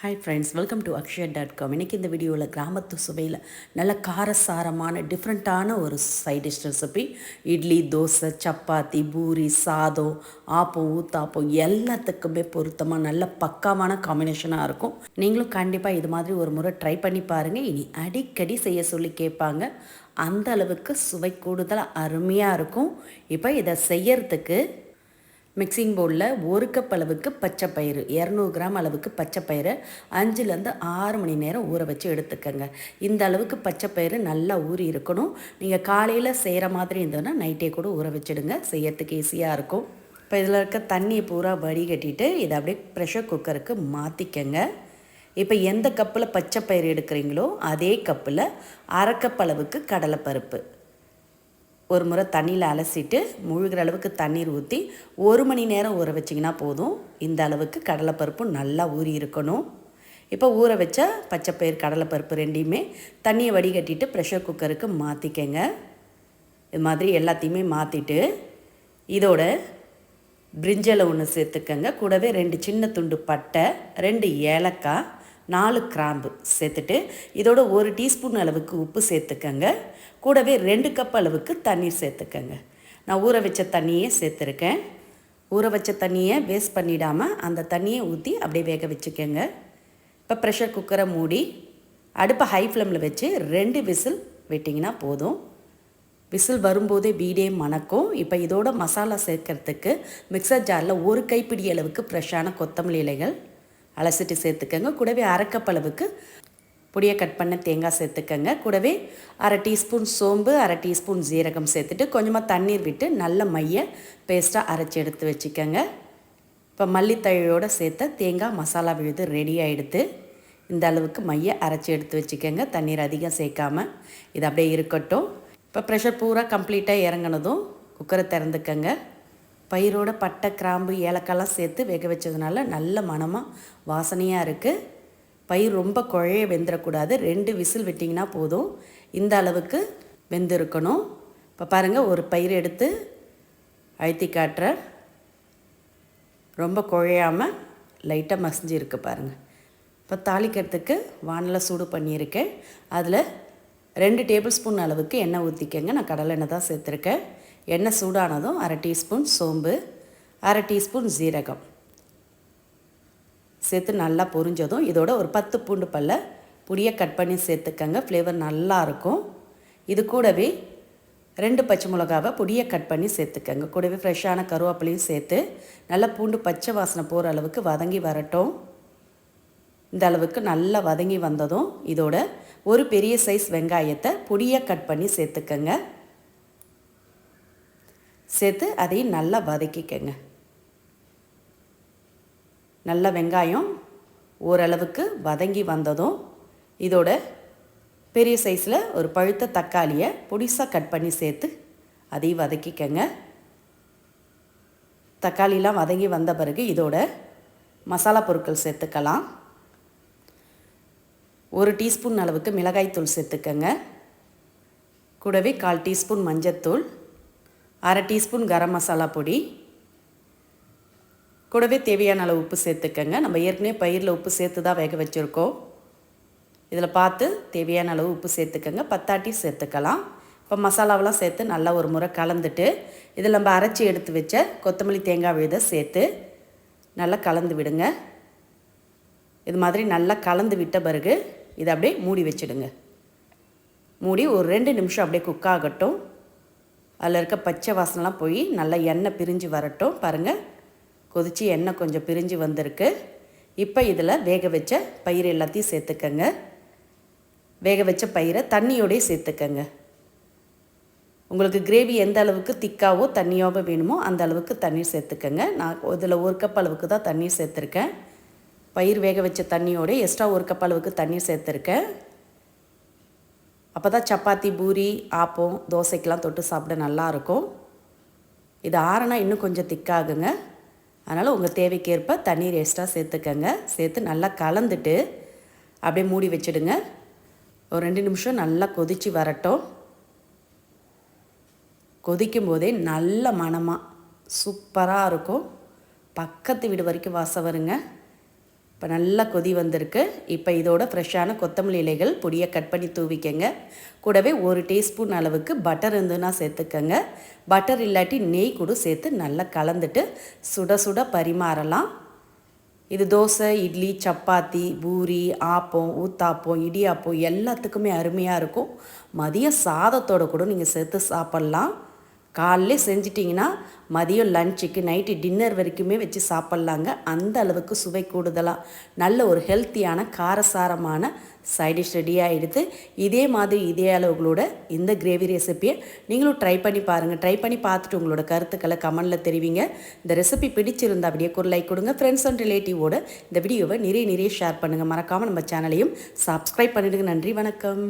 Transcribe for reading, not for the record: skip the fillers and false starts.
Hi friends, welcome to அக்ஷயா.com. இன்றைக்கி இந்த வீடியோவில் கிராமத்து சுவையில் நல்ல காரசாரமான டிஃப்ரெண்ட்டான ஒரு side dish recipe. Idli, dosa, chapati, puri, சாதம், ஆப்பம், ஊத்தாப்பம் எல்லாத்துக்குமே பொருத்தமாக நல்ல பக்காவான காம்பினேஷனாக இருக்கும். நீங்களும் கண்டிப்பாக இது மாதிரி ஒரு முறை ட்ரை பண்ணி பாருங்கள். இனி அடிக்கடி செய்ய சொல்லி கேட்பாங்க. அந்த அளவுக்கு சுவை கூடுதலாக அருமையாக இருக்கும். இப்போ இதை செய்யறதுக்கு மிக்சிங் பவுலில் 1 கப் அளவுக்கு பச்சை பயிறு, 200 கிராம் அளவுக்கு பச்சை பயிரை 5லேருந்து 6 மணி நேரம் ஊற வச்சு எடுத்துக்கங்க. இந்த அளவுக்கு பச்சை பயிறு நல்லா ஊறி இருக்கணும். நீங்கள் காலையில் செய்கிற மாதிரி இருந்ததுன்னா நைட்டே கூட ஊற வச்சுடுங்க, செய்யறதுக்கு ஈஸியாக இருக்கும். இப்போ இதில் இருக்க தண்ணியை பூரா வடிகட்டிட்டு இதை அப்படியே ப்ரெஷர் குக்கருக்கு மாற்றிக்கங்க. இப்போ எந்த கப்பில் பச்சை பயிறு எடுக்கிறீங்களோ அதே கப்பில் 1/2 கப் அளவுக்கு கடலைப்பருப்பு ஒரு முறை தண்ணியில் அலசிட்டு முழுகிற அளவுக்கு தண்ணீர் ஊற்றி 1 மணி நேரம் ஊற வச்சிங்கன்னா போதும். இந்த அளவுக்கு கடலைப்பருப்பு நல்லா ஊறி இருக்கணும். இப்போ ஊற வச்ச பச்சைப்பயிறு, கடலைப்பருப்பு ரெண்டையுமே தண்ணியை வடிகட்டிட்டு ப்ரெஷர் குக்கருக்கு மாற்றிக்கங்க. இது மாதிரி எல்லாத்தையுமே மாற்றிட்டு இதோட பிரிஞ்சலை ஒன்று சேர்த்துக்கங்க. கூடவே 2 சின்ன துண்டு பட்டை, 2 ஏலக்காய், 4 கிராம்பு சேர்த்துட்டு இதோட 1 டீஸ்பூன் அளவுக்கு உப்பு சேர்த்துக்கங்க. கூடவே 2 கப் அளவுக்கு தண்ணீர் சேர்த்துக்கங்க. நான் ஊற வச்ச தண்ணியே சேர்த்துருக்கேன். ஊற வச்ச தண்ணியை வேஸ்ட் பண்ணிடாமல் அந்த தண்ணியை ஊற்றி அப்படியே வேக வச்சுக்கோங்க. இப்போ ப்ரெஷர் குக்கரை மூடி அடுப்பை ஹை ஃப்ளேமில் வச்சு 2 விசில் விட்டிங்கன்னா போதும். விசில் வரும்போதே வீடே மணக்கும். இப்போ இதோட மசாலா சேர்க்கறதுக்கு மிக்சர் ஜாரில் 1 கைப்பிடி அளவுக்கு ஃப்ரெஷ்ஷான கொத்தமல்லி இலைகள் அலசிட்டு சேர்த்துக்கங்க. கூடவே 1/2 கப் அளவுக்கு பொடியை கட் பண்ண தேங்காய் சேர்த்துக்கங்க. கூடவே 1/2 டீஸ்பூன் சோம்பு, 1/2 டீஸ்பூன் ஜீரகம் சேர்த்துட்டு கொஞ்சமாக தண்ணீர் விட்டு நல்ல மைய பேஸ்ட்டாக அரைச்சி எடுத்து வச்சுக்கோங்க. இப்போ மல்லித்தழையோடு சேர்த்த தேங்காய் மசாலா விழுது ரெடி ஆகிடுது. இந்த அளவுக்கு மைய அரைச்சி எடுத்து வச்சுக்கோங்க, தண்ணீர் அதிகம் சேர்க்காமல். இது அப்படியே இருக்கட்டும். இப்போ ப்ரெஷர் பூரா கம்ப்ளீட்டாக இறங்கினதும் குக்கரை திறந்துக்கங்க. பயிரோட பட்டை, கிராம்பு, ஏலக்காய்லாம் சேர்த்து வேக வச்சதுனால நல்ல மணமாக வாசனையாக இருக்குது. பயிர் ரொம்ப குழைய வெந்துடக்கூடாது. 2 விசில் விட்டிங்கன்னா போதும். இந்த அளவுக்கு வெந்திருக்கணும். இப்போ பாருங்கள், ஒரு பயிர் எடுத்து அழுத்தி காட்டுறேன். ரொம்ப குழையாமல் லைட்டாக மசிஞ்சு இருக்குது பாருங்கள். இப்போ தாளிக்கிறதுக்கு வானலை சூடு பண்ணியிருக்கேன். அதில் 2 டேபிள் ஸ்பூன் அளவுக்கு எண்ணெய் ஊற்றிக்கங்க. நான் கடலை எண்ணெய் தான் சேர்த்துருக்கேன். எண்ணெய் சூடானதும் 1/2 டீஸ்பூன் சோம்பு, 1/2 டீஸ்பூன் ஜீரகம் சேர்த்து நல்லா பொரிஞ்சதும் இதோட ஒரு 10 பூண்டு பல்ல பொடியை கட் பண்ணி சேர்த்துக்கங்க. ஃப்ளேவர் நல்லாயிருக்கும். இது கூடவே 2 பச்சை மிளகாவை பொடியை கட் பண்ணி சேர்த்துக்கங்க. கூடவே ஃப்ரெஷ்ஷான கருவேப்பிலையும் சேர்த்து நல்லா பூண்டு பச்சை வாசனை போகிற அளவுக்கு வதங்கி வரட்டும். இந்த அளவுக்கு நல்லா வதங்கி வந்ததும் இதோட ஒரு பெரிய சைஸ் வெங்காயத்தை பொடியை கட் பண்ணி சேர்த்துக்கங்க. சேர்த்து அதையும் நல்லா வதக்கிக்கங்க. நல்ல வெங்காயம் ஓரளவுக்கு வதங்கி வந்ததும் இதோட பெரிய சைஸில் ஒரு பழுத்த தக்காளியை பொடிசாக கட் பண்ணி சேர்த்து அதையும் வதக்கிக்கங்க. தக்காளிலாம் வதங்கி வந்த பிறகு இதோட மசாலா பொருட்கள் சேர்த்துக்கலாம். 1 டீஸ்பூன் அளவுக்கு மிளகாய்த்தூள் சேர்த்துக்கங்க. கூடவே 1/4 டீஸ்பூன் மஞ்சத்தூள், 1/2 டீஸ்பூன் கரம் மசாலா பொடி, கூடவே தேவையான அளவு உப்பு சேர்த்துக்கங்க. நம்ம ஏற்கனவே பயிரில் உப்பு சேர்த்து தான் வேக வச்சுருக்கோம். இதில் பார்த்து தேவையான அளவு உப்பு சேர்த்துக்கங்க. பத்தாட்டி சேர்த்துக்கலாம். இப்போ மசாலாவெலாம் சேர்த்து நல்லா ஒரு முறை கலந்துட்டு இதில் நம்ம அரைச்சி எடுத்து வச்ச கொத்தமல்லி, தேங்காய் விழுதை சேர்த்து நல்லா கலந்து விடுங்க. இது மாதிரி நல்லா கலந்து விட்ட பிறகு இதை அப்படியே மூடி வச்சுடுங்க. மூடி ஒரு 2 நிமிஷம் அப்படியே குக் ஆகட்டும். அதில் இருக்க பச்சை வாசனைலாம் போய் நல்லா எண்ணெய் பிரிஞ்சு வரட்டும். பாருங்கள், கொதித்து எண்ணெய் கொஞ்சம் பிரிஞ்சு வந்திருக்கு. இப்போ இதில் வேக வச்ச பயிர் எல்லாத்தையும் சேர்த்துக்கங்க. வேக வச்ச பயிரை தண்ணியோடய சேர்த்துக்கங்க. உங்களுக்கு கிரேவி எந்த அளவுக்கு திக்காவோ தண்ணியாவோ வேணுமோ அந்த அளவுக்கு தண்ணீர் சேர்த்துக்கங்க. நான் இதில் 1 கப் அளவுக்கு தான் தண்ணீர் சேர்த்துருக்கேன். பயிர் வேக வச்ச தண்ணியோட எக்ஸ்ட்ரா 1 கப் அளவுக்கு தண்ணீர் சேர்த்துருக்கேன். அப்போ தான் சப்பாத்தி, பூரி, ஆப்பம், தோசைக்கெலாம் தொட்டு சாப்பிட நல்லாயிருக்கும். இது ஆறுனா இன்னும் கொஞ்சம் திக்காகுங்க. அதனால் உங்கள் தேவைக்கேற்ப தண்ணீர் எக்ஸ்ட்ரா சேர்த்துக்கங்க. சேர்த்து நல்லா கலந்துட்டு அப்படியே மூடி வச்சுடுங்க. ஒரு 2 நிமிஷம் நல்லா கொதித்து வரட்டும். கொதிக்கும் போதே நல்ல மணமாக சூப்பராக இருக்கும். பக்கத்து வீடு வரைக்கும் வாசம் வருங்க. இப்போ நல்லா கொதி வந்திருக்கு. இப்போ இதோட ஃப்ரெஷ்ஷான கொத்தமல்லி இலைகள் பொடியை கட் பண்ணி தூவிக்கங்க. கூடவே 1 டீஸ்பூன் அளவுக்கு பட்டர் இருந்துன்னா சேர்த்துக்கங்க. பட்டர் இல்லாட்டி நெய் கூட சேர்த்து நல்லா கலந்துட்டு சுட சுட பரிமாறலாம். இது தோசை, இட்லி, சப்பாத்தி, பூரி, ஆப்பம், ஊத்தாப்பம், இடியாப்பம் எல்லாத்துக்குமே அருமையாக இருக்கும். மதியம் சாதத்தோடு கூட நீங்கள் சேர்த்து சாப்பிட்லாம். காலையிலே செஞ்சிட்டிங்கன்னா மதியம் லஞ்சுக்கு நைட்டு டின்னர் வரைக்குமே வச்சு சாப்பிட்லாங்க. அந்த அளவுக்கு சுவை கூடுதலாக நல்ல ஒரு ஹெல்த்தியான காரசாரமான சைடிஷ் ரெடி ஆகிடுது. இதே மாதிரி இதே அளவுகளோட இந்த கிரேவி ரெசிப்பியை நீங்களும் ட்ரை பண்ணி பாருங்கள். ட்ரை பண்ணி பார்த்துட்டு உங்களோட கருத்துக்களை கமெண்டில் தெரிவிங்க. இந்த ரெசிபி பிடிச்சிருந்தா அப்படியே ஒரு லைக் கொடுங்க. ஃப்ரெண்ட்ஸ் அண்ட் ரிலேட்டிவோட இந்த வீடியோவை நிறைய ஷேர் பண்ணுங்கள். மறக்காமல் நம்ம சேனலையும் சப்ஸ்கிரைப் பண்ணிவிடுங்க. நன்றி, வணக்கம்.